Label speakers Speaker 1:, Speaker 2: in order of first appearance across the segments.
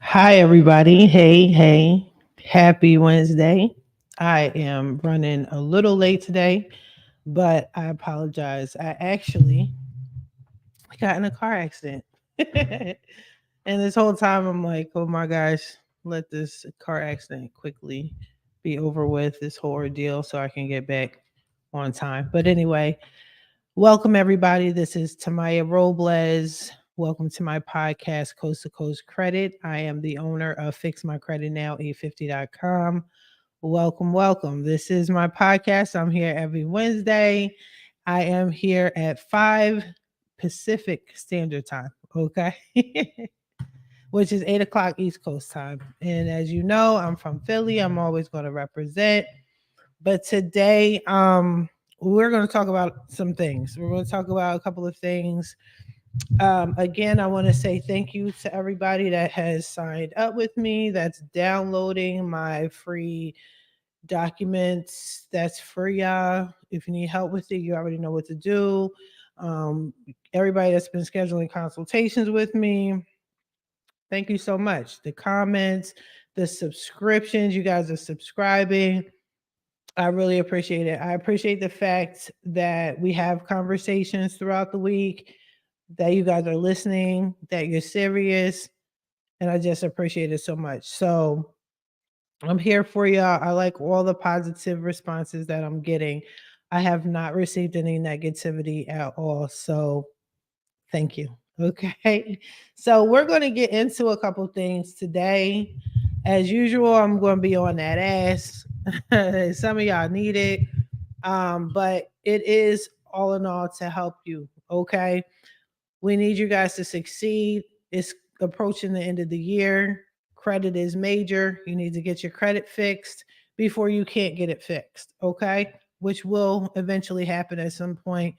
Speaker 1: Hi, everybody. Hey. Happy Wednesday. I am running a little late today, but I apologize. I actually got in a car accident. And this whole time I'm like, oh my gosh, let this car accident quickly be over with, this whole ordeal, so I can get back on time. But anyway, welcome everybody. This is Tamiya Robles. Welcome to my podcast, Coast to Coast Credit. I am the owner of FixMyCreditNow850.com. Welcome. This is my podcast. I'm here every Wednesday. I am here at 5 Pacific Standard Time. Okay. Which is 8 o'clock East Coast time. And as you know, I'm from Philly. I'm always going to represent. But today, we're going to talk about some things. We're going to talk about a couple of things. Again, I want to say thank you to everybody that has signed up with me, that's downloading my free documents. That's free, y'all. If you need help with it, you already know what to do. Um, Everybody that's been scheduling consultations with me, thank you so much. The comments, the subscriptions, you guys are subscribing. I really appreciate it. I appreciate the fact that we have conversations throughout the week, that you guys are listening, that you're serious, and I just appreciate it so much. So I'm here for y'all. I like all the positive responses that I'm getting. I have not received any negativity at all. So thank you. Okay. So we're going to get into a couple things today. As usual, I'm going to be on that ass. Some of y'all need it. But it is all in all to help you. Okay. We need you guys to succeed. It's approaching the end of the year. Credit is major. You need to get your credit fixed before you can't get it fixed. Okay. Which will eventually happen at some point.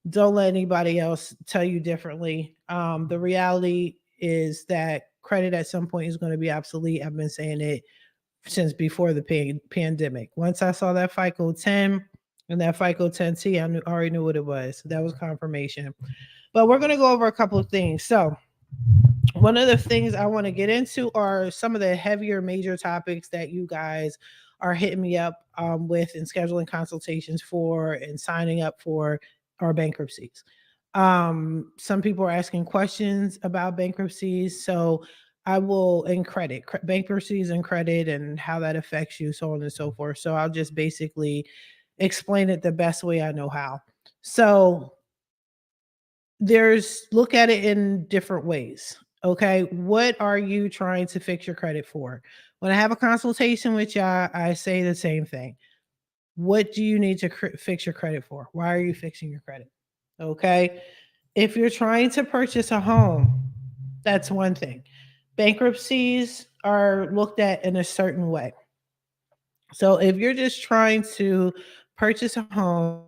Speaker 1: Don't let anybody else tell you differently. The reality is that credit at some point is going to be obsolete. I've been saying it since before the pandemic. Once I saw that FICO 10 and that FICO 10T, already knew what it was. That was confirmation. But we're going to go over a couple of things. So, one of the things I want to get into are some of the heavier major topics that you guys are hitting me up with and scheduling consultations for and signing up for our bankruptcies. Some people are asking questions about bankruptcies. So I will, in credit, bankruptcies and credit and how that affects you, so on and so forth. So I'll just basically explain it the best way I know how. So look at it in different ways. Okay. What are you trying to fix your credit for? When I have a consultation with y'all, I say the same thing. What do you need to fix your credit for? Why are you fixing your credit? Okay. If you're trying to purchase a home, that's one thing. Bankruptcies are looked at in a certain way. So if you're just trying to purchase a home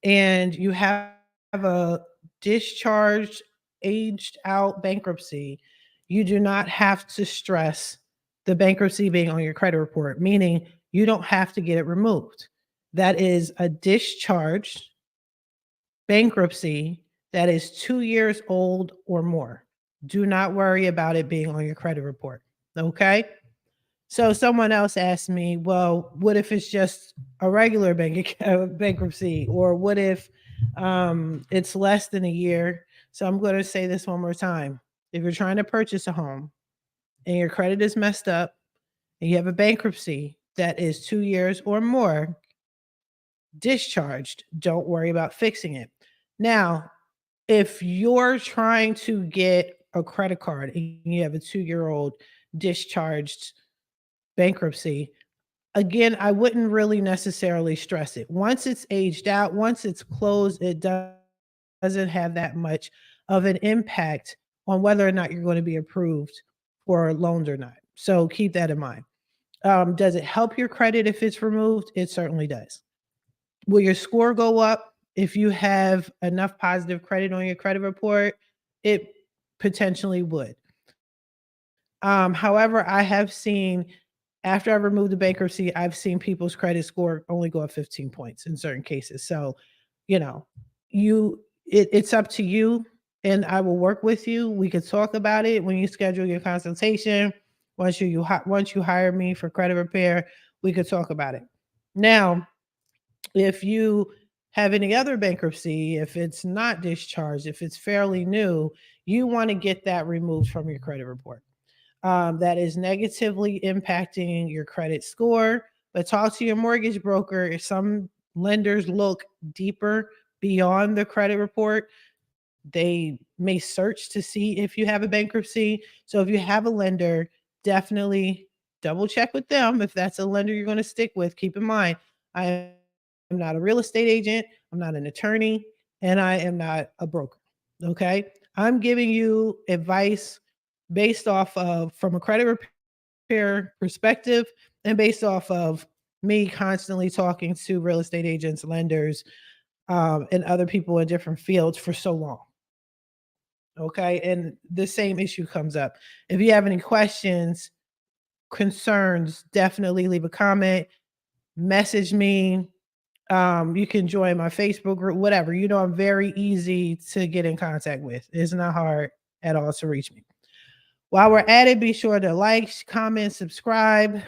Speaker 1: and you have a discharged, aged out bankruptcy, you do not have to stress the bankruptcy being on your credit report, meaning you don't have to get it removed. That is a discharged bankruptcy that is 2 years old or more. Do not worry about it being on your credit report. Okay. So someone else asked me, well, what if it's just a regular bankruptcy, or what if it's less than a year? So I'm going to say this one more time. If you're trying to purchase a home and your credit is messed up and you have a bankruptcy that is 2 years or more discharged, don't worry about fixing it. Now, if you're trying to get a credit card and you have a 2-year-old discharged bankruptcy, again, I wouldn't really necessarily stress it. Once it's aged out, once it's closed, it doesn't have that much of an impact on whether or not you're going to be approved for loans or not. So keep that in mind. Does it help your credit if it's removed? It certainly does. Will your score go up if you have enough positive credit on your credit report? It potentially would. However, I have seen after I removed the bankruptcy, I've seen people's credit score only go up 15 points in certain cases. So, you know, it's up to you. and I will work with you. We could talk about it when you schedule your consultation. Once you hire me for credit repair, we could talk about it. Now, if you have any other bankruptcy, if it's not discharged, if it's fairly new, you want to get that removed from your credit report. That is negatively impacting your credit score. But talk to your mortgage broker. If some lenders look deeper beyond the credit report, they may search to see if you have a bankruptcy. So if you have a lender, definitely double check with them. If that's a lender you're going to stick with, keep in mind, I am not a real estate agent, I'm not an attorney, and I am not a broker. Okay. I'm giving you advice based off of from a credit repair perspective and based off of me constantly talking to real estate agents, lenders, and other people in different fields for so long. Okay. And the same issue comes up. If you have any questions, concerns, definitely leave a comment, message me. You can join my Facebook group, whatever. I'm very easy to get in contact with. It's not hard at all to reach me. While we're at it, be sure to like, comment, subscribe,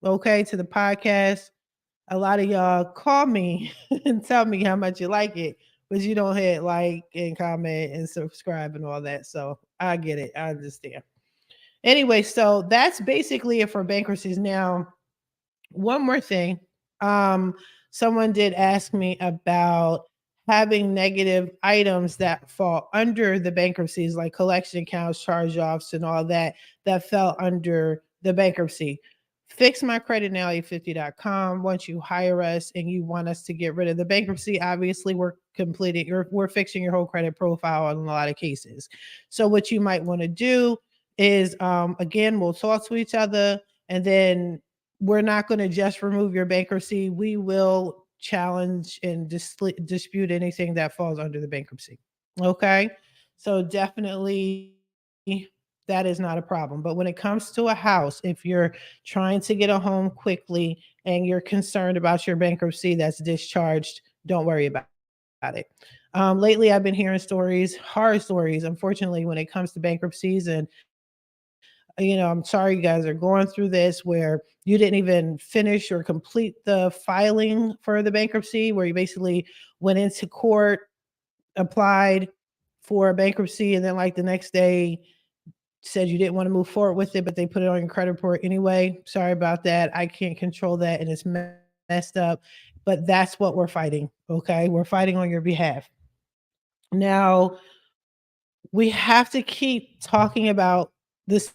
Speaker 1: okay, to the podcast. A lot of y'all call me and tell me how much you like it, but you don't hit like and comment and subscribe and all that. So I get it. I understand. Anyway, so that's basically it for bankruptcies. Now, one more thing. Um, Someone did ask me about having negative items that fall under the bankruptcies, like collection accounts, charge offs, and all that, that fell under the bankruptcy. Fix my credit now, 850.com. Once you hire us and you want us to get rid of the bankruptcy, obviously we're fixing your whole credit profile in a lot of cases. So what you might want to do is again, we'll talk to each other, and then we're not going to just remove your bankruptcy. We will challenge and dispute anything that falls under the bankruptcy. Okay. So definitely that is not a problem. But when it comes to a house, if you're trying to get a home quickly and you're concerned about your bankruptcy that's discharged, don't worry about it. Lately, I've been hearing stories, horror stories, unfortunately, when it comes to bankruptcies. And I'm sorry you guys are going through this where you didn't even finish or complete the filing for the bankruptcy, where you basically went into court, applied for a bankruptcy, and then like the next day said you didn't want to move forward with it, but they put it on your credit report anyway. Sorry about that. I can't control that, and it's messed up. But that's what we're fighting. Okay. We're fighting on your behalf. Now, we have to keep talking about the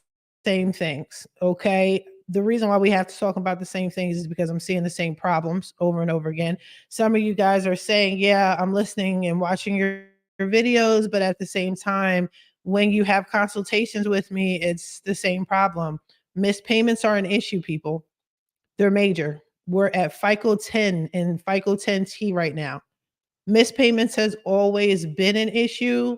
Speaker 1: same things, okay? The reason why we have to talk about the same things is because I'm seeing the same problems over and over again. Some of you guys are saying, yeah, I'm listening and watching your videos, but at the same time, when you have consultations with me, it's the same problem. Missed payments are an issue, people. They're major. We're at FICO 10 and FICO 10T right now. Missed payments has always been an issue.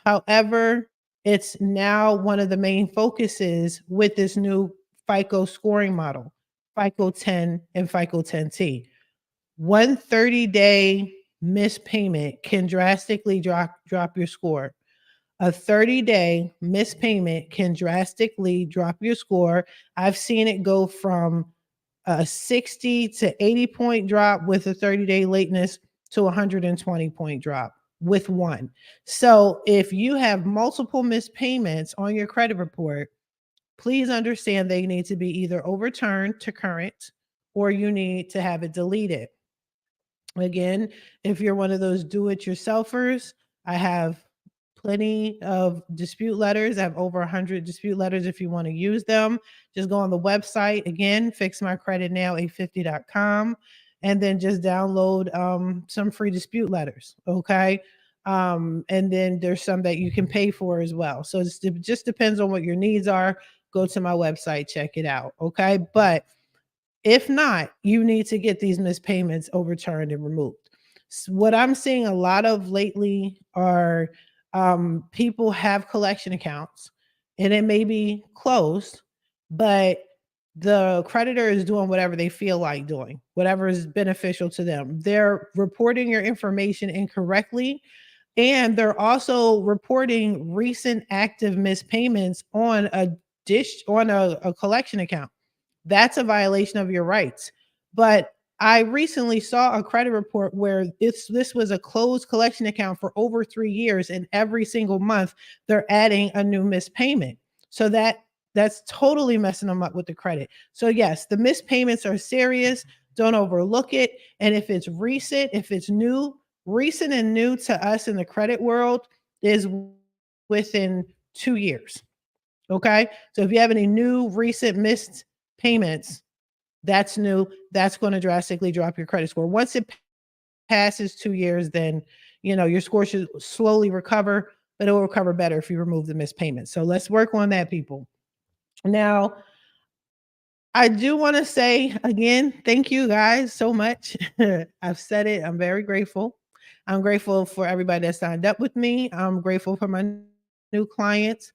Speaker 1: However, it's now one of the main focuses with this new FICO scoring model, FICO 10 and FICO 10T. One 30-day missed payment can drastically drop your score. A 30-day missed payment can drastically drop your score. I've seen it go from a 60 to 80 point drop with a 30-day lateness to 120 point drop with one. So if you have multiple missed payments on your credit report, please understand they need to be either overturned to current or you need to have it deleted. Again, if you're one of those do-it-yourselfers, I have plenty of dispute letters. I have over 100 dispute letters if you want to use them. Just go on the website, again, fixmycreditnow850.com, and then just download some free dispute letters, okay? And then there's some that you can pay for as well. So it just depends on what your needs are. Go to my website, check it out, okay? But if not, you need to get these missed payments overturned and removed. What I'm seeing a lot of lately are people have collection accounts and it may be closed, but the creditor is doing whatever they feel like doing, whatever is beneficial to them. They're reporting your information incorrectly. And they're also reporting recent active missed payments on a collection account. That's a violation of your rights. But I recently saw a credit report where this was a closed collection account for over 3 years, and every single month they're adding a new missed payment. So that's totally messing them up with the credit. So yes, the missed payments are serious. Don't overlook it. And if it's recent, if it's new, recent and new to us in the credit world is within 2 years. Okay. So if you have any new recent missed payments, that's new. That's going to drastically drop your credit score. Once it passes 2 years, then your score should slowly recover, but it will recover better if you remove the missed payments. So let's work on that, people. Now, I do want to say again, thank you guys so much. I've said it. I'm very grateful. I'm grateful for everybody that signed up with me. I'm grateful for my new clients,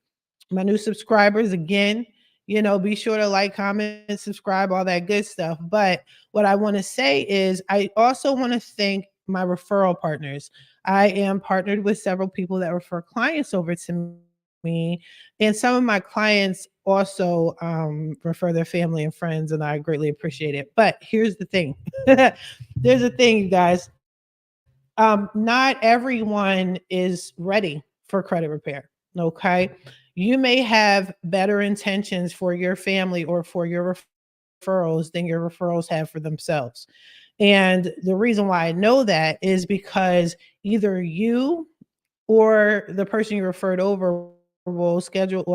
Speaker 1: my new subscribers. Again, be sure to like, comment, subscribe, all that good stuff. But what I want to say is, I also want to thank my referral partners. I am partnered with several people that refer clients over to me, and some of my clients also refer their family and friends, and I greatly appreciate it. But here's the thing. There's a thing, you guys. Not everyone is ready for credit repair. Okay. You may have better intentions for your family or for your referrals than your referrals have for themselves. And the reason why I know that is because either you or the person you referred over will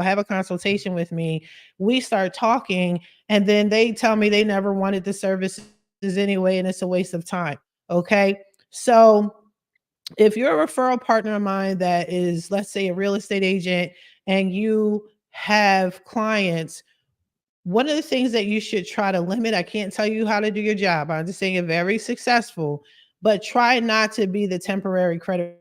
Speaker 1: have a consultation with me. We start talking, and then they tell me they never wanted the services anyway, and it's a waste of time. Okay. So if you're a referral partner of mine that is, let's say, a real estate agent, and you have clients, one of the things that you should try to limit, I can't tell you how to do your job. I'm just saying you're very successful, but try not to be the temporary credit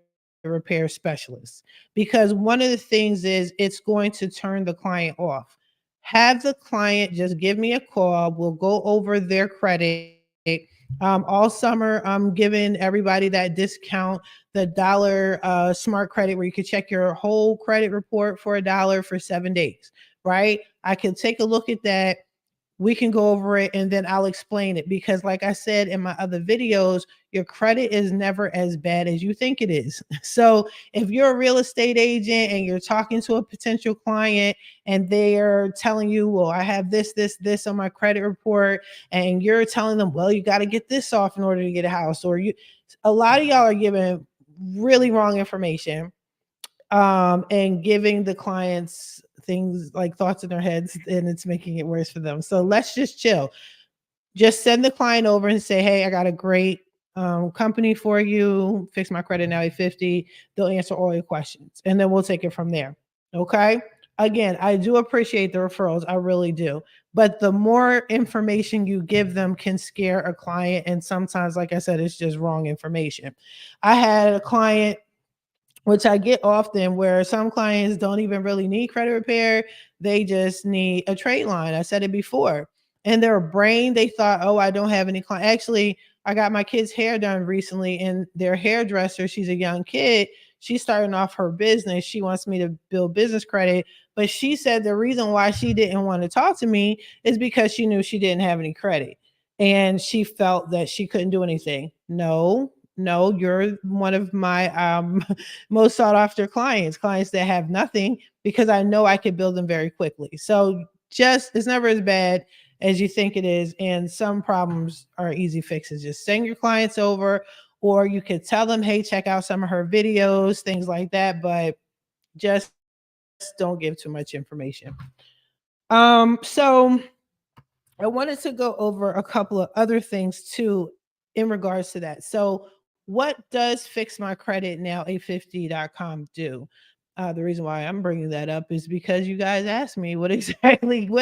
Speaker 1: repair specialist, because one of the things is it's going to turn the client off. Have the client just give me a call. We'll go over their credit. All summer, I'm giving everybody that discount, the dollar smart credit, where you can check your whole credit report for $1 for 7 days, right? I can take a look at that. We can go over it, and then I'll explain it, because like I said in my other videos, your credit is never as bad as you think it is. So if you're a real estate agent and you're talking to a potential client and they're telling you, well, I have this on my credit report, and you're telling them, well, you got to get this off in order to get a house, or a lot of y'all are giving really wrong information, and giving the clients things like thoughts in their heads, and it's making it worse for them. So let's just chill. Just send the client over and say, hey, I got a great company for you. Fix my credit now, 850. They'll answer all your questions, and then we'll take it from there. Okay. Again, I do appreciate the referrals. I really do. But the more information you give them can scare a client. And sometimes, like I said, it's just wrong information. I had a client, which I get often, where some clients don't even really need credit repair. They just need a trade line. I said it before. In their brain, they thought, oh, I don't have any client. Actually, I got my kid's hair done recently, and their hairdresser, she's a young kid. She's starting off her business. She wants me to build business credit. But she said the reason why she didn't want to talk to me is because she knew she didn't have any credit. And she felt that she couldn't do anything. No, no, you're one of my most sought after clients that have nothing, because I know I could build them very quickly. So just, it's never as bad as you think it is. And some problems are easy fixes. Just send your clients over, or you could tell them, hey, check out some of her videos, things like that. But just don't give too much information. So I wanted to go over a couple of other things too in regards to that. So, what does Fix My Credit Now 850.com do? The reason why I'm bringing that up is because you guys asked me what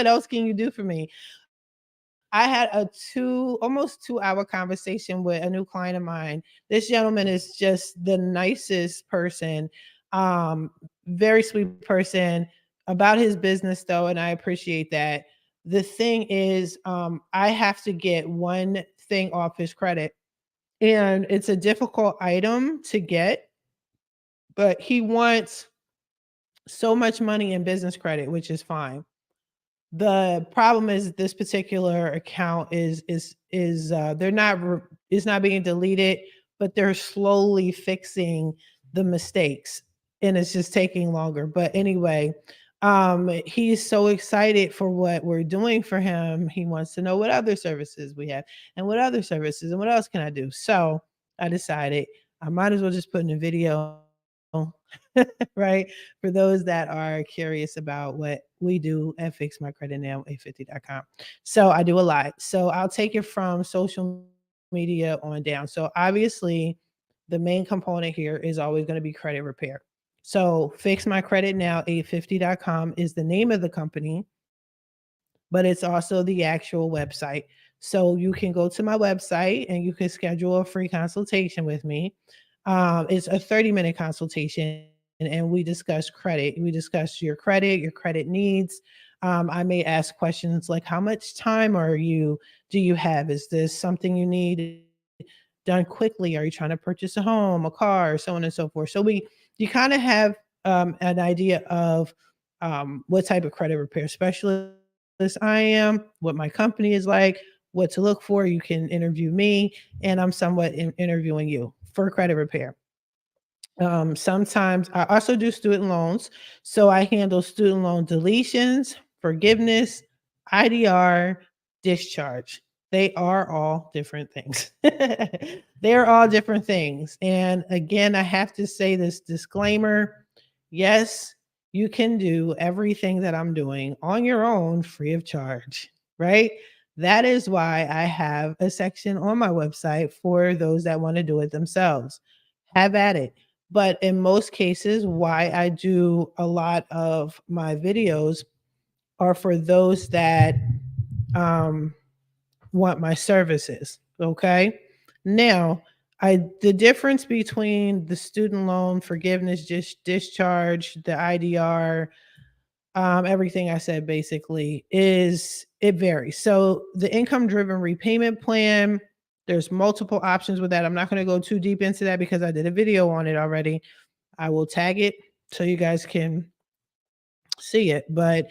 Speaker 1: else can you do for me? I had a almost 2 hour conversation with a new client of mine. This gentleman is just the nicest person, um, very sweet person about his business though, and I appreciate that. The thing is, I have to get one thing off his credit, and it's a difficult item to get. but he wants so much money in business credit, which is fine. The problem is this particular account is they're not it's not being deleted, but they're slowly fixing the mistakes and it's just taking longer. But anyway, he's so excited for what we're doing for him. He wants to know what other services we have and what other services and what else can I do. So I decided I might as well just put in a video right? For those that are curious about what we do at fixmycreditnow850.com. So I do a lot. So I'll take it from social media on down. So obviously, the main component here is always going to be credit repair. So fixmycreditnow850.com is the name of the company, but it's also the actual website. So you can go to my website and you can schedule a free consultation with me. It's a 30-minute consultation and we discuss credit. We discuss your credit needs. I may ask questions like how much time do you have? Is this something you need done quickly? Are you trying to purchase a home, a car, so on and so forth? So you kind of have an idea of what type of credit repair specialist I am, what my company is like, what to look for. You can interview me, and I'm somewhat interviewing you for credit repair. Sometimes I also do student loans. So I handle student loan deletions, forgiveness, IDR, discharge. They are all different things. They're all different things. And again, I have to say this disclaimer. Yes, you can do everything that I'm doing on your own free of charge, right? That is why I have a section on my website for those that want to do it themselves. Have at it. But in most cases, why I do a lot of my videos are for those that um, want my services. Okay. Now, the difference between the student loan forgiveness, discharge, the IDR, everything I said basically is it varies. So the income driven repayment plan, there's multiple options with that. I'm not going to go too deep into that because I did a video on it already. I will tag it so you guys can see it. But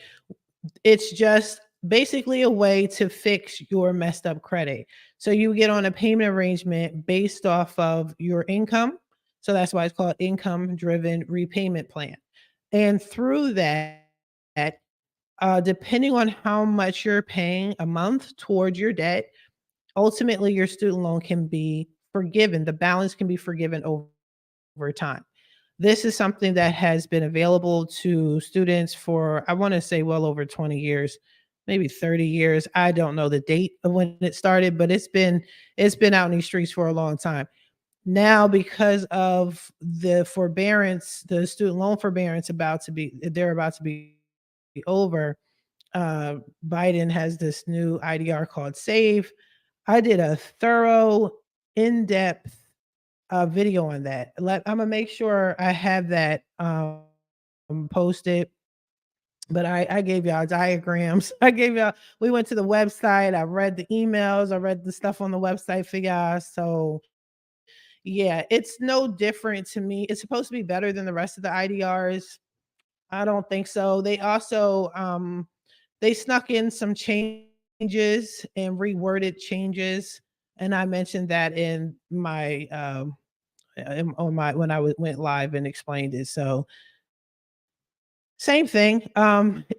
Speaker 1: it's just basically a way to fix your messed up credit. So you get on a payment arrangement based off of your income. So that's why it's called income driven repayment plan. And through that, depending on how much you're paying a month towards your debt, ultimately your student loan can be forgiven. The balance can be forgiven over time. This is something that has been available to students for, I want to say, well over 20 years, maybe 30 years. I don't know the date of when it started, but it's been out in these streets for a long time. Now, because of the forbearance, the student loan forbearance they're about to be over. Uh, Biden has this new IDR called Save. I did a thorough, in-depth video on that. I'm gonna make sure I have that posted. But I gave y'all diagrams. I gave y'all. We went to the website. I read the emails. I read the stuff on the website for y'all. So yeah, it's no different to me. It's supposed to be better than the rest of the IDRs. I don't think so. They also they snuck in some changes and reworded changes, and I mentioned that in my on my when went live and explained it. So same thing.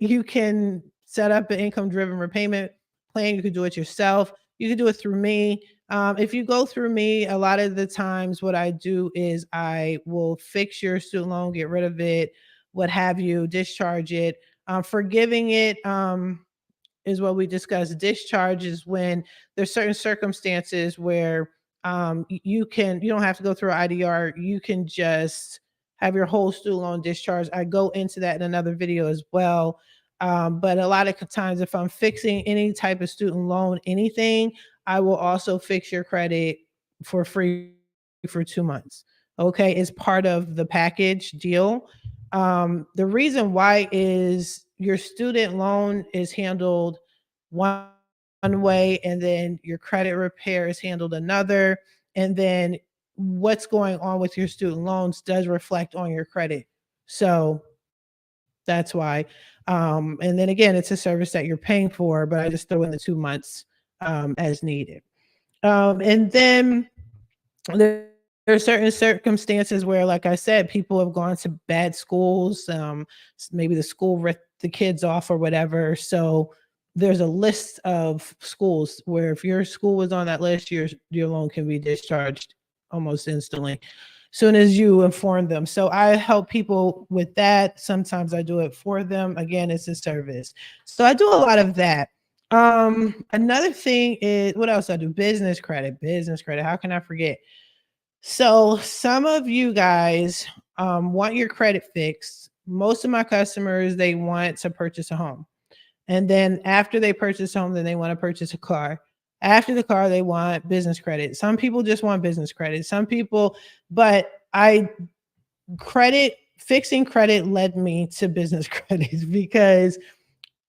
Speaker 1: You can set up an income driven repayment plan. You could do it yourself. You can do it through me. If you go through me, a lot of the times what I do is I will fix your student loan, get rid of it, what have you, discharge it. Forgiving it, is what we discussed. Discharge is when there's certain circumstances where you don't have to go through IDR. You can just have your whole student loan discharged. I go into that in another video as well. But a lot of times, if I'm fixing any type of student loan, anything, I will also fix your credit for free for 2 months. Okay, it's part of the package deal. The reason why is your student loan is handled one way, and then your credit repair is handled another, and then what's going on with your student loans does reflect on your credit. So that's why. And then again, it's a service that you're paying for, but I just throw in the 2 months as needed. And then there are certain circumstances where, like I said, people have gone to bad schools. Maybe the school ripped the kids off or whatever. So there's a list of schools where if your school was on that list, your loan can be discharged almost instantly, soon as you inform them. So I help people with that. Sometimes I do it for them. Again, it's a service. So I do a lot of that. Another thing is, what else I do? Business credit. Business credit. How can I forget? So some of you guys want your credit fixed. Most of my customers, they want to purchase a home. And then after they purchase a home, then they want to purchase a car. After the car, they want business credit. Some people just want business credit. Some people, but fixing credit led me to business credits because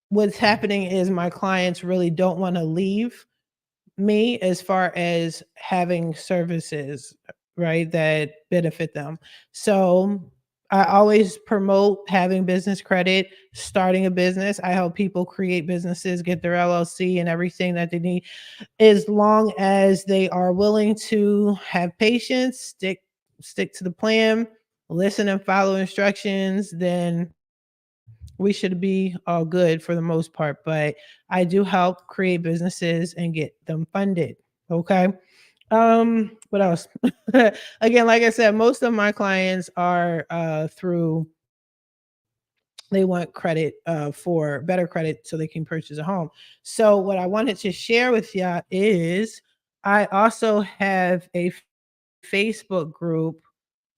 Speaker 1: what's happening is my clients really don't want to leave me as far as having services, right, that benefit them. So I always promote having business credit, starting a business. I help people create businesses, get their LLC and everything that they need, as long as they are willing to have patience, stick to the plan, listen and follow instructions, then we should be all good for the most part. But I do help create businesses and get them funded. Okay. What else? Again, like I said, most of my clients are through they want credit for better credit so they can purchase a home. So what I wanted to share with y'all is I also have a Facebook group.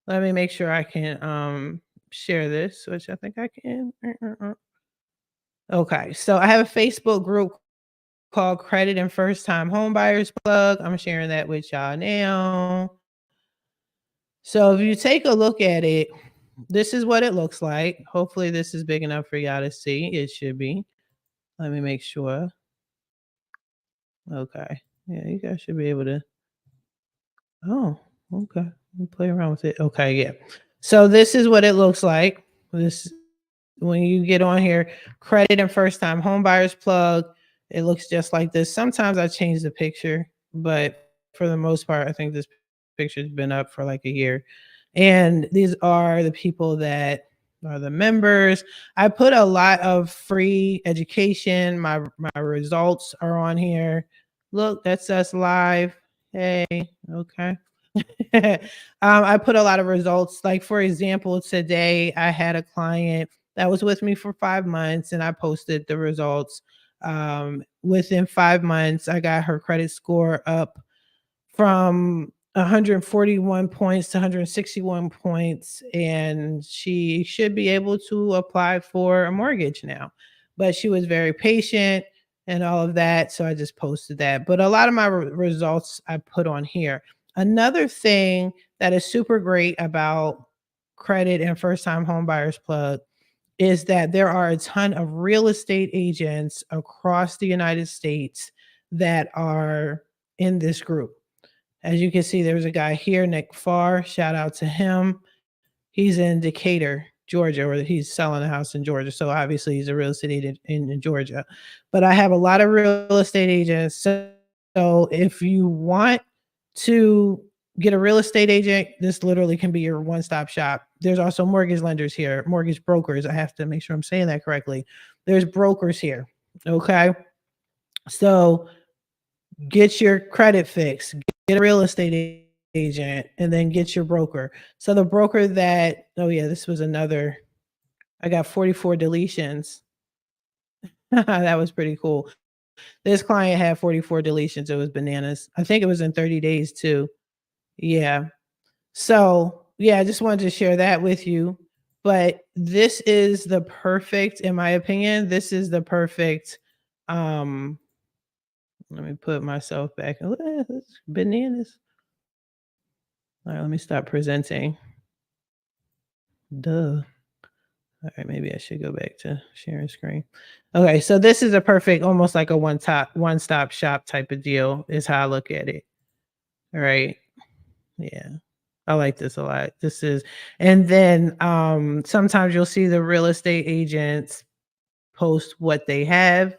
Speaker 1: Let me make sure I can share this, which I think I can. Okay, so I have a Facebook group called Credit and First Time Homebuyers Plug. I'm sharing that with y'all now. So if you take a look at it, this is what it looks like. Hopefully this is big enough for y'all to see. It should be. Let me make sure. Okay. Yeah, you guys should be able to. Oh, okay. Let me play around with it. Okay, yeah. So this is what it looks like. This when you get on here, credit and first time home buyers plug. It looks just like this. Sometimes I change the picture, but for the most part, I think this picture's been up for like a year. And these are the people that are the members. I put a lot of free education. My results are on here. Look, that's us live. Hey, okay. I put a lot of results. Like for example, today I had a client that was with me for 5 months, and I posted the results. Within 5 months, I got her credit score up from 141 points to 161 points, and she should be able to apply for a mortgage now. But she was very patient and all of that, so I just posted that. But a lot of my results I put on here. Another thing that is super great about credit and first time home buyers plug is that there are a ton of real estate agents across the United States that are in this group. As you can see, there's a guy here, Nick Farr. Shout out to him. He's in Decatur, Georgia, or he's selling a house in Georgia. So obviously he's a real estate agent in Georgia. But I have a lot of real estate agents. So if you want to get a real estate agent, this literally can be your one-stop shop. There's also mortgage lenders here, mortgage brokers. I have to make sure I'm saying that correctly. There's brokers here. Okay. So get your credit fixed, get a real estate agent, and then get your broker. So the broker that, oh yeah, this was another, I got 44 deletions. That was pretty cool. This client had 44 deletions. It was bananas. I think it was in 30 days too. Yeah. So yeah, I just wanted to share that with you. But this is the perfect, in my opinion, this is the perfect let me put myself back. Bananas. All right, let me stop presenting. Duh. All right, maybe I should go back to sharing screen. Okay, so this is a perfect, almost like a one stop shop type of deal, is how I look at it. All right. Yeah. I like this a lot. This is and then sometimes you'll see the real estate agents post what they have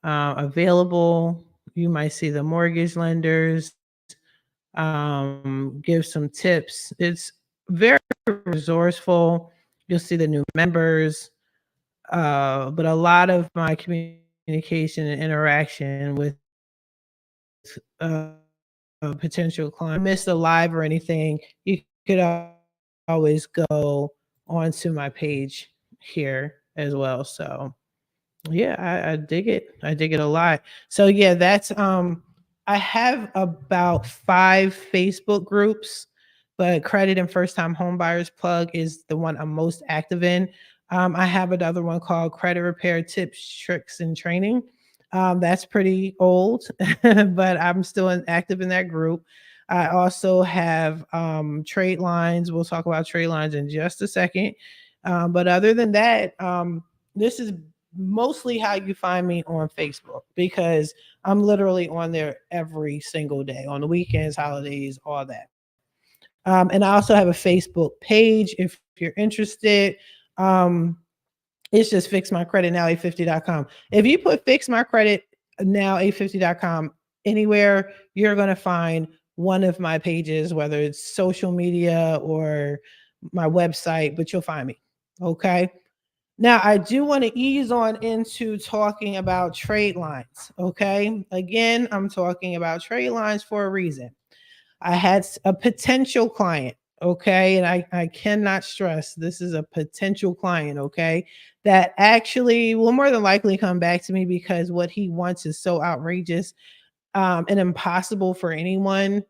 Speaker 1: available. You might see the mortgage lenders give some tips. It's very resourceful. You'll see the new members, but a lot of my communication and interaction with uh, a potential client, miss a live or anything, you could always go onto my page here as well. So yeah, I dig it. I dig it a lot. So yeah, that's I have about 5 Facebook groups, but credit and first time home buyers plug is the one I'm most active in. I have another one called credit repair tips, tricks, and training. That's pretty old, but I'm still active in that group. I also have trade lines. We'll talk about trade lines in just a second. But other than that, this is mostly how you find me on Facebook because I'm literally on there every single day on the weekends, holidays, all that. And I also have a Facebook page if you're interested. Um, it's just fixmycreditnow850.com. If you put fixmycreditnow850.com anywhere, you're going to find one of my pages, whether it's social media or my website, but you'll find me. Okay. Now, I do want to ease on into talking about trade lines. Okay. Again, I'm talking about trade lines for a reason. I had a potential client. Okay. And I cannot stress this is a potential client. Okay. That actually will more than likely come back to me because what he wants is so outrageous and impossible for anyone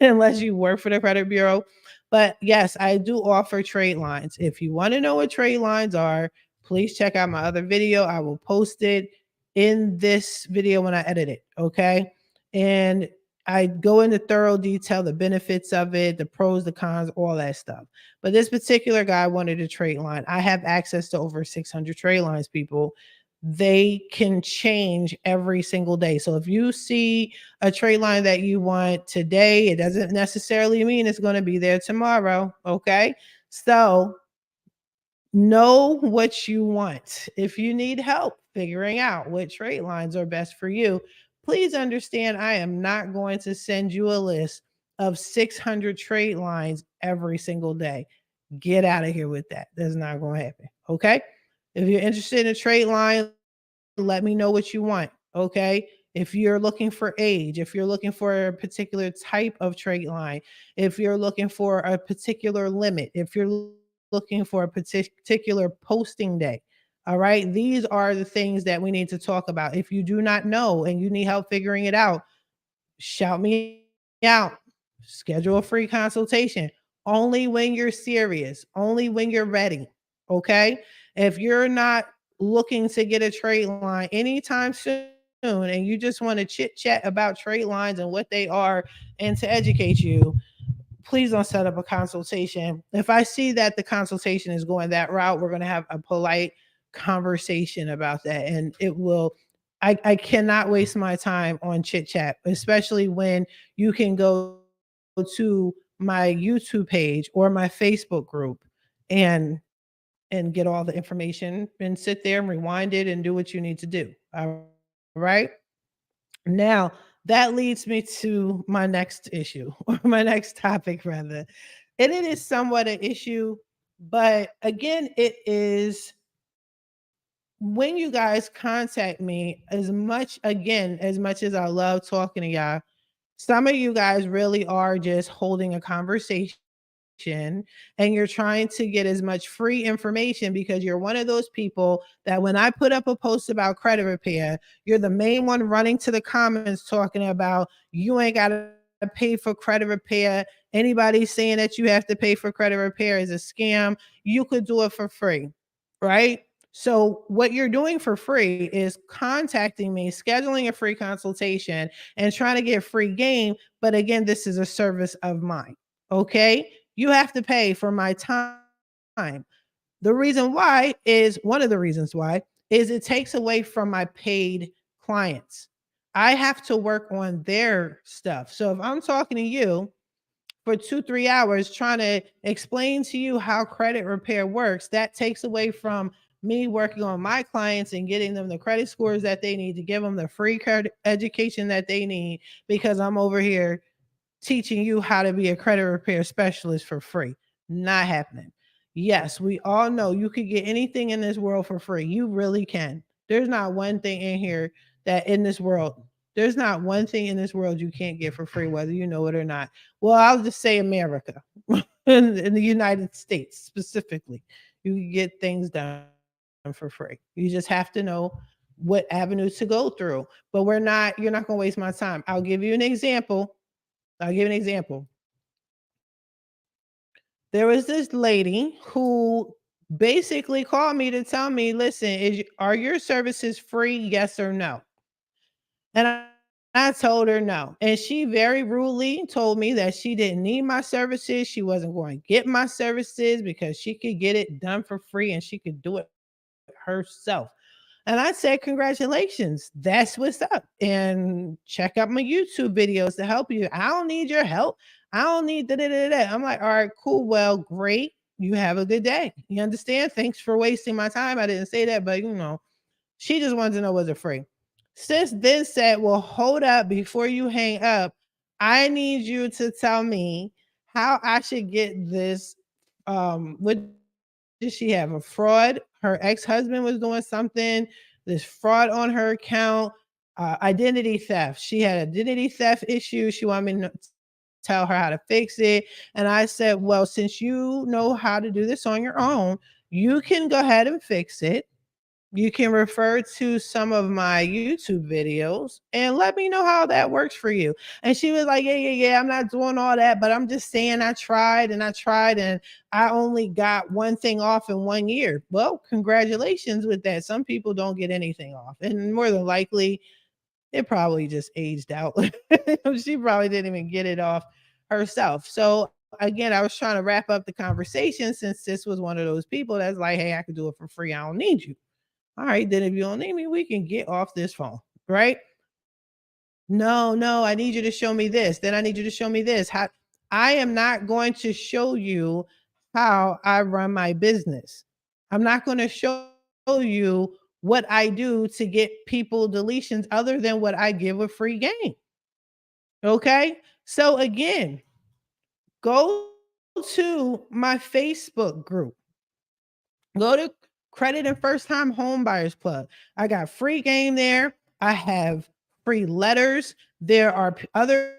Speaker 1: unless you work for the credit bureau. But yes, I do offer trade lines. If you want to know what trade lines are, please check out my other video. I will post it in this video when I edit it. Okay. And I go into thorough detail, the benefits of it, the pros, the cons, all that stuff. But this particular guy wanted a trade line. I have access to over 600 trade lines, people. They can change every single day. So if you see a trade line that you want today, it doesn't necessarily mean it's going to be there tomorrow. Okay. So know what you want. If you need help figuring out what trade lines are best for you, please understand I am not going to send you a list of 600 trade lines every single day. Get out of here with that. That's not going to happen. Okay. If you're interested in a trade line, let me know what you want. Okay. If you're looking for age, if you're looking for a particular type of trade line, if you're looking for a particular limit, if you're looking for a particular posting day. All right. These are the things that we need to talk about. If you do not know and you need help figuring it out, shout me out. Schedule a free consultation only when you're serious, only when you're ready. Okay. If you're not looking to get a trade line anytime soon and you just want to chit chat about trade lines and what they are and to educate you, please don't set up a consultation. If I see that the consultation is going that route, we're going to have a polite conversation about that. And it will, I cannot waste my time on chit chat, especially when you can go to my YouTube page or my Facebook group and get all the information and sit there and rewind it and do what you need to do. All right. Now, that leads me to my next issue, or my next topic, rather. And it is somewhat an issue, but again, it is when you guys contact me, as much as I love talking to y'all, some of you guys really are just holding a conversation and you're trying to get as much free information because you're one of those people that when I put up a post about credit repair, you're the main one running to the comments talking about you ain't got to pay for credit repair. Anybody saying that you have to pay for credit repair is a scam. You could do it for free, right? So, what you're doing for free is contacting me, scheduling a free consultation, and trying to get free game. But again, this is a service of mine. Okay. You have to pay for my time. The reason why is one of the reasons why is it takes away from my paid clients. I have to work on their stuff. So if I'm talking to you for 2, 3 hours trying to explain to you how credit repair works. That takes away from me working on my clients and getting them the credit scores that they need to give them the free credit education that they need, because I'm over here teaching you how to be a credit repair specialist for free. Not happening. Yes, we all know you could get anything in this world for free. You really can. There's not one thing in here that in this world, there's not one thing in this world you can't get for free, whether you know it or not. Well, I'll just say America, in the United States specifically, you can get things done for free. You just have to know what avenues to go through. But you're not going to waste my time. I'll give you an example. There was this lady who basically called me to tell me, listen, are your services free? Yes or no? And I told her no. And she very rudely told me that she didn't need my services. She wasn't going to get my services because she could get it done for free and she could do it herself. And I said, congratulations. That's what's up. And check out my YouTube videos to help you. I don't need your help. I don't need da da da da. I'm like, all right, cool. Well, great. You have a good day. You understand? Thanks for wasting my time. I didn't say that, but she just wanted to know, was it free? Sis then said, well, hold up before you hang up. I need you to tell me how I should get this. What did she have? A fraud? Her ex-husband was doing something. This fraud on her account. Identity theft. She had identity theft issues. She wanted me to tell her how to fix it. And I said, well, since you know how to do this on your own, you can go ahead and fix it. You can refer to some of my YouTube videos and let me know how that works for you. And she was like, yeah. I'm not doing all that, but I'm just saying I tried and I only got one thing off in 1 year. Well, congratulations with that. Some people don't get anything off. And more than likely, it probably just aged out. She probably didn't even get it off herself. So again, I was trying to wrap up the conversation since this was one of those people that's like, hey, I could do it for free. I don't need you. All right, then if you don't need me, we can get off this phone, right? No, I need you to show me this. Then I need you to show me this. How I am not going to show you how I run my business. I'm not going to show you what I do to get people deletions other than what I give a free game. Okay? So again, go to my Facebook group. Go to Credit and First Time Home Buyers Club. I got free game there. I have free letters. There are other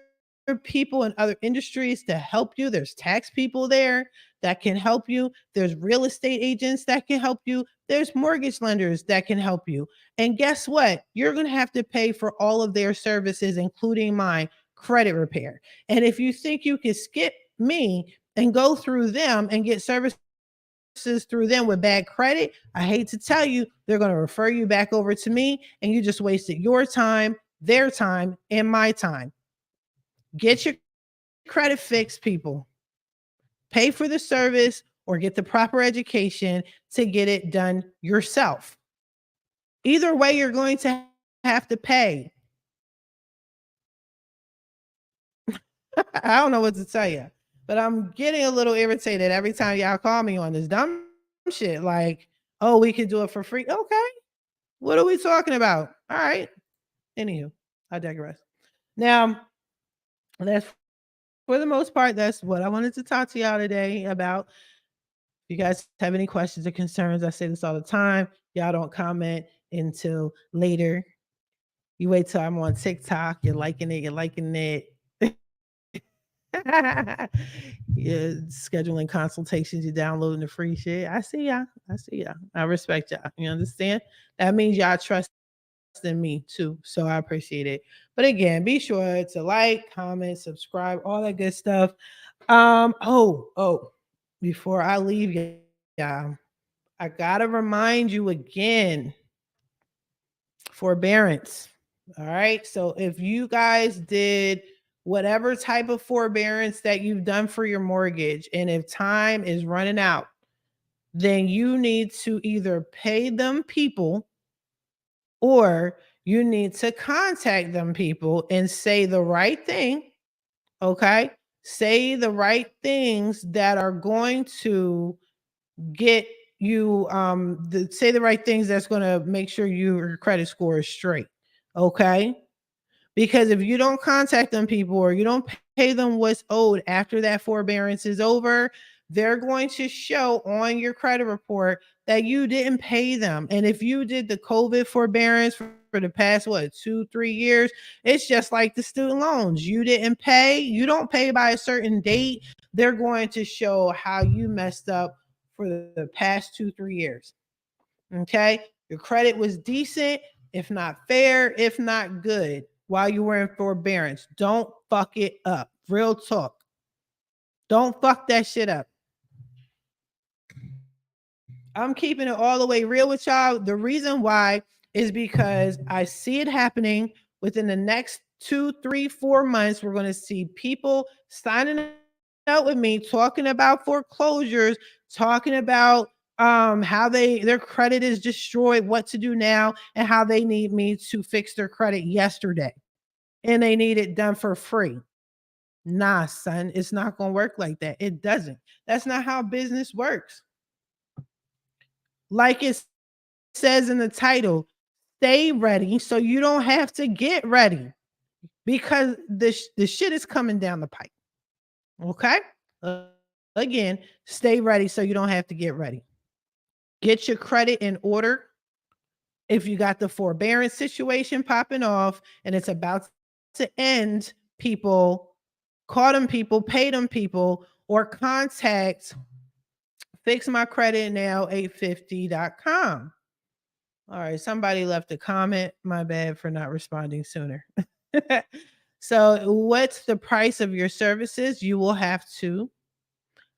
Speaker 1: people in other industries to help you. There's tax people there that can help you. There's real estate agents that can help you. There's mortgage lenders that can help you. And guess what? You're going to have to pay for all of their services, including my credit repair. And if you think you can skip me and go through them and get service through them with bad credit, I hate to tell you, they're going to refer you back over to me and you just wasted your time, their time, and my time. Get your credit fixed, people. Pay for the service or get the proper education to get it done yourself. Either way, you're going to have to pay. I don't know what to tell you, but I'm getting a little irritated every time y'all call me on this dumb shit. Like, oh, we could do it for free. Okay. What are we talking about? All right. Anywho, I digress. Now, that's for the most part, that's what I wanted to talk to y'all today about. If you guys have any questions or concerns, I say this all the time. Y'all don't comment until later. You wait till I'm on TikTok, you're liking it. You're scheduling consultations, you're downloading the free shit. I see y'all. I respect y'all. You understand? That means y'all trust in me too. So I appreciate it. But again, be sure to like, comment, subscribe, all that good stuff. Before I leave y'all, I gotta remind you again, forbearance. All right. So if you guys did whatever type of forbearance that you've done for your mortgage, and if time is running out, then you need to either pay them people or you need to contact them people and say the right thing. Okay. Say the right things that are going to get you say the right things that's going to make sure your credit score is straight. Okay? Because if you don't contact them people or you don't pay them what's owed after that forbearance is over, they're going to show on your credit report that you didn't pay them. And if you did the COVID forbearance for the past, what, 2, 3 years, it's just like the student loans. You didn't pay, you don't pay by a certain date. They're going to show how you messed up for the past 2, 3 years. Okay. Your credit was decent, if not fair, if not good, while you were in forbearance. Don't fuck it up. Real talk. Don't fuck that shit up. I'm keeping it all the way real with y'all. The reason why is because I see it happening within the next 2, 3, 4 months. We're going to see people signing up with me, talking about foreclosures, talking about how their credit is destroyed, what to do now, and how they need me to fix their credit yesterday. And they need it done for free. Nah, son, it's not going to work like that. It doesn't. That's not how business works. Like it says in the title, stay ready so you don't have to get ready because the shit is coming down the pipe. Okay? Again, stay ready so you don't have to get ready. Get your credit in order. If you got the forbearance situation popping off and it's about to end, people, call them people, pay them people, or contact fixmycreditnow850.com. All right, somebody left a comment. My bad for not responding sooner. So, what's the price of your services? You will have to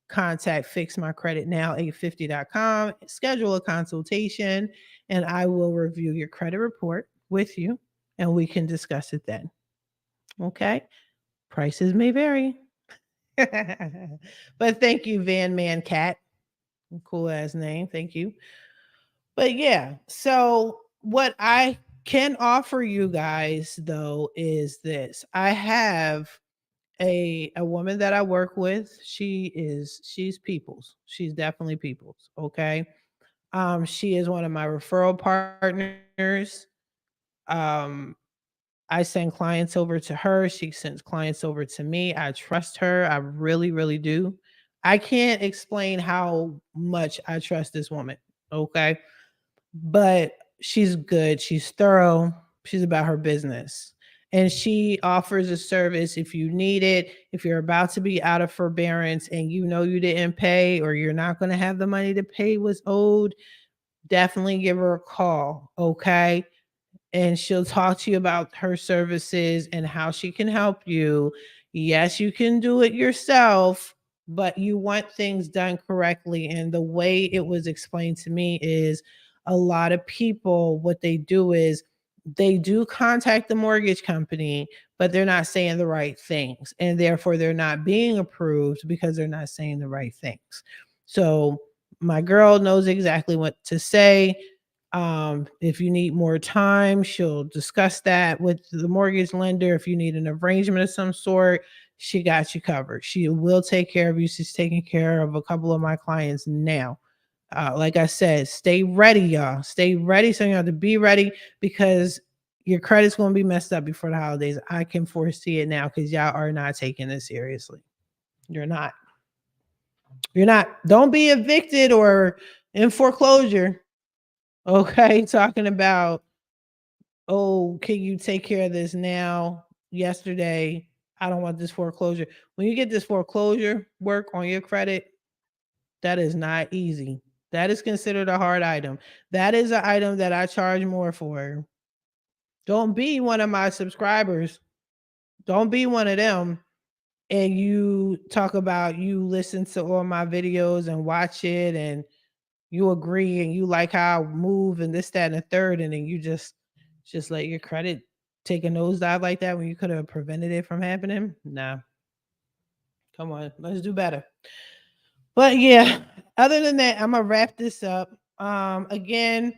Speaker 1: contact fixmycreditnow850.com, schedule a consultation, and I will review your credit report with you and we can discuss it then. Okay? Prices may vary. But thank you, Van Man Cat. Cool ass name. Thank you. But yeah, so what I can offer you guys though is this. I have a woman that I work with. She's people's. She's definitely people's, okay? She is one of my referral partners. Um I send clients over to her. She sends clients over to me. I trust her. I really, really do. I can't explain how much I trust this woman. Okay. But she's good. She's thorough. She's about her business. And she offers a service if you need it, if you're about to be out of forbearance and you know you didn't pay or you're not going to have the money to pay what's owed, definitely give her a call. Okay, and she'll talk to you about her services and how she can help you. Yes, you can do it yourself, but you want things done correctly. And the way it was explained to me is a lot of people, what they do is they do contact the mortgage company, but they're not saying the right things. And therefore, they're not being approved because they're not saying the right things. So, my girl knows exactly what to say. If you need more time, she'll discuss that with the mortgage lender. If you need an arrangement of some sort, she got you covered. She will take care of you. She's taking care of a couple of my clients now. Like I said, stay ready, y'all. Stay ready. So you have to be ready because your credit's going to be messed up before the holidays. I can foresee it now because y'all are not taking this seriously. You're not. You're not. Don't be evicted or in foreclosure. Okay. Talking about, oh, can you take care of this now? Yesterday, I don't want this foreclosure. When you get this foreclosure work on your credit, that is not easy. That is considered a hard item. That is an item that I charge more for. Don't be one of my subscribers. Don't be one of them. And you talk about you listen to all my videos and watch it and you agree and you like how I move and this, that, and the third, and then you just let your credit take a nosedive like that when you could have prevented it from happening. Nah, come on, let's do better. But yeah, other than that, I'm gonna wrap this up. Again,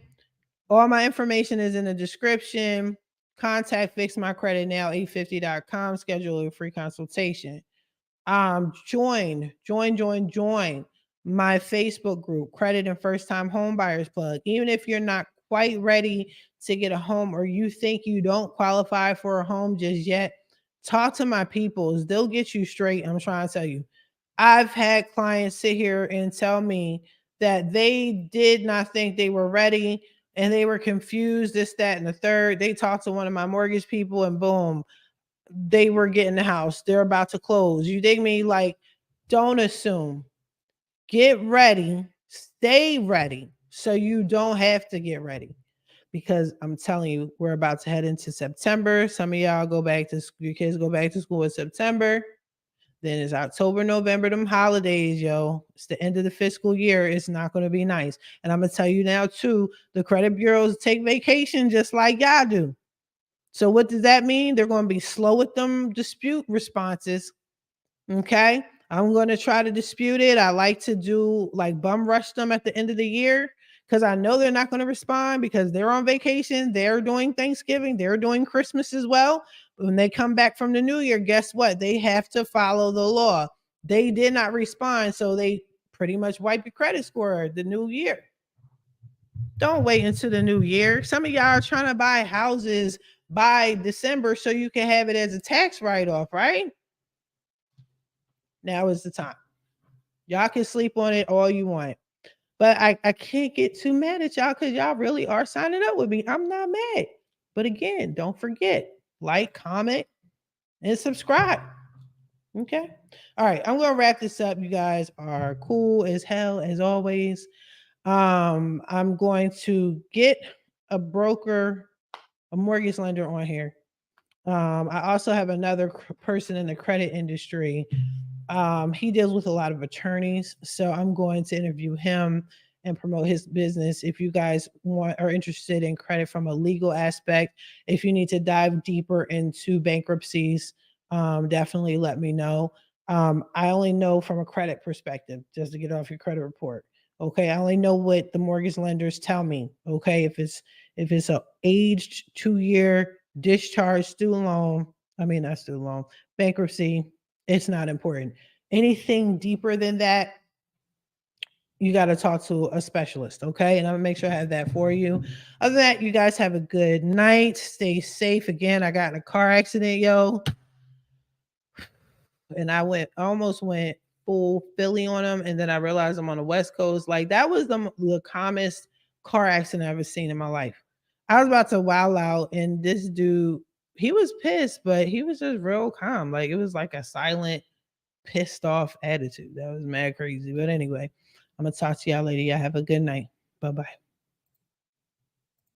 Speaker 1: all my information is in the description. Contact fixmycreditnow850.com, schedule a free consultation. Join my Facebook group, Credit and First Time Home Buyers Plug. Even if you're not quite ready to get a home or you think you don't qualify for a home just yet, talk to my peoples. They'll get you straight. I'm trying to tell you. I've had clients sit here and tell me that they did not think they were ready and they were confused, this, that, and the third. They talked to one of my mortgage people and boom, they were getting the house. They're about to close. You dig me? Like, don't assume. Get ready. Stay ready so you don't have to get ready. Because I'm telling you, we're about to head into September. Some of y'all go back to school, your kids go back to school in September. Then it's October, November, them holidays, yo. It's the end of the fiscal year. It's not going to be nice. And I'm going to tell you now, too, the credit bureaus take vacation just like y'all do. So what does that mean? They're going to be slow with them dispute responses. Okay. I'm going to try to dispute it. I like to do like bum rush them at the end of the year because I know they're not going to respond because they're on vacation. They're doing Thanksgiving. They're doing Christmas as well. When they come back from the new year, guess what? They have to follow the law. They did not respond. So they pretty much wipe your credit score the new year. Don't wait until the new year. Some of y'all are trying to buy houses by December so you can have it as a tax write-off, right? Now is the time. Y'all can sleep on it all you want. But I can't get too mad at y'all because y'all really are signing up with me. I'm not mad. But again, don't forget, like, comment, and subscribe. Okay. All right. I'm gonna wrap this up. You guys are cool as hell as always. I'm going to get a broker, a mortgage lender on here. I also have another person in the credit industry. He deals with a lot of attorneys, so I'm going to interview him and promote his business. If you guys are interested in credit from a legal aspect, if you need to dive deeper into bankruptcies, definitely let me know. I only know from a credit perspective, just to get off your credit report. Okay, I only know what the mortgage lenders tell me. Okay, if it's a aged 2-year discharge student loan, not student loan, bankruptcy, it's not important. Anything deeper than that, you got to talk to a specialist, okay? And I'm gonna make sure I have that for you. Other than that, you guys have a good night. Stay safe. Again, I got in a car accident, yo, and I almost went full Philly on them, and then I realized I'm on the West Coast. Like that was the calmest car accident I've ever seen in my life. I was about to wow out, and this dude, he was pissed, but he was just real calm. Like it was like a silent, pissed off attitude. That was mad crazy. But anyway, I'm gonna talk to y'all later. Y'all have a good night. Bye bye.